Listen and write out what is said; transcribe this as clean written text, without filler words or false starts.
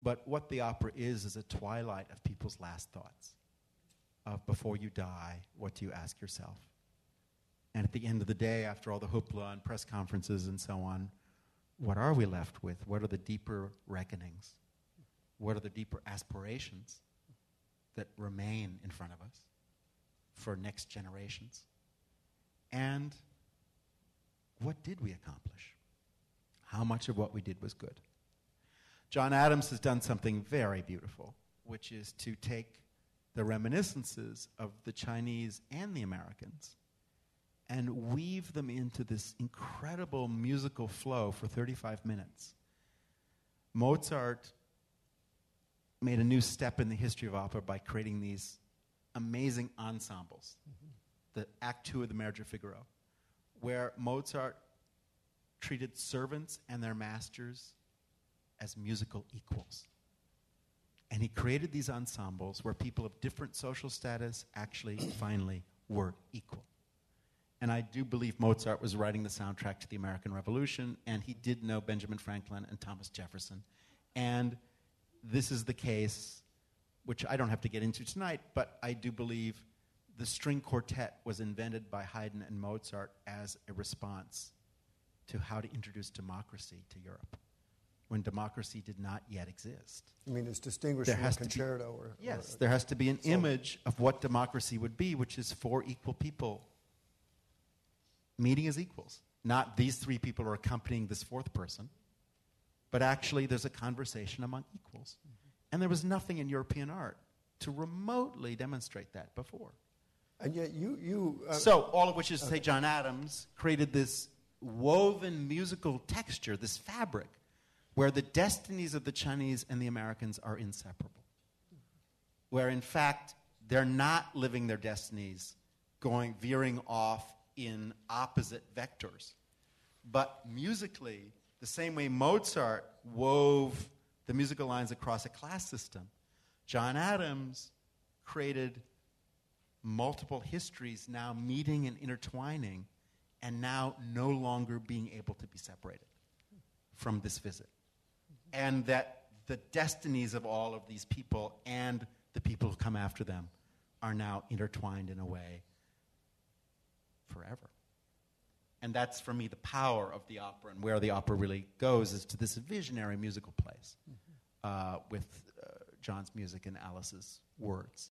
But what the opera is a twilight of people's last thoughts. Of before you die, what do you ask yourself? And at the end of the day, after all the hoopla and press conferences and so on, what are we left with? What are the deeper reckonings? What are the deeper aspirations that remain in front of us for next generations? And what did we accomplish? How much of what we did was good? John Adams has done something very beautiful, which is to take the reminiscences of the Chinese and the Americans and weave them into this incredible musical flow for 35 minutes. Mozart made a new step in the history of opera by creating these amazing ensembles. The Act Two of the Marriage of Figaro, where Mozart treated servants and their masters as musical equals. And he created these ensembles where people of different social status actually finally were equal. And I do believe Mozart was writing the soundtrack to the American Revolution, and he did know Benjamin Franklin and Thomas Jefferson. And this is the case, which I don't have to get into tonight, but I do believe the string quartet was invented by Haydn and Mozart as a response to how to introduce democracy to Europe, when democracy did not yet exist. I mean, it's distinguished from a concerto? Yes, there has to be an image of what democracy would be, which is four equal people meeting as equals. Not these three people are accompanying this fourth person, but actually there's a conversation among equals. And there was nothing in European art to remotely demonstrate that before. And yet so all of which is to say John Adams created this woven musical texture, this fabric, where the destinies of the Chinese and the Americans are inseparable. Where in fact they're not living their destinies veering off in opposite vectors. But musically, the same way Mozart wove the musical lines across a class system, John Adams created multiple histories now meeting and intertwining and now no longer being able to be separated from this visit. And that the destinies of all of these people and the people who come after them are now intertwined in a way forever. And that's, for me, the power of the opera, and where the opera really goes is to this visionary musical place with John's music and Alice's words.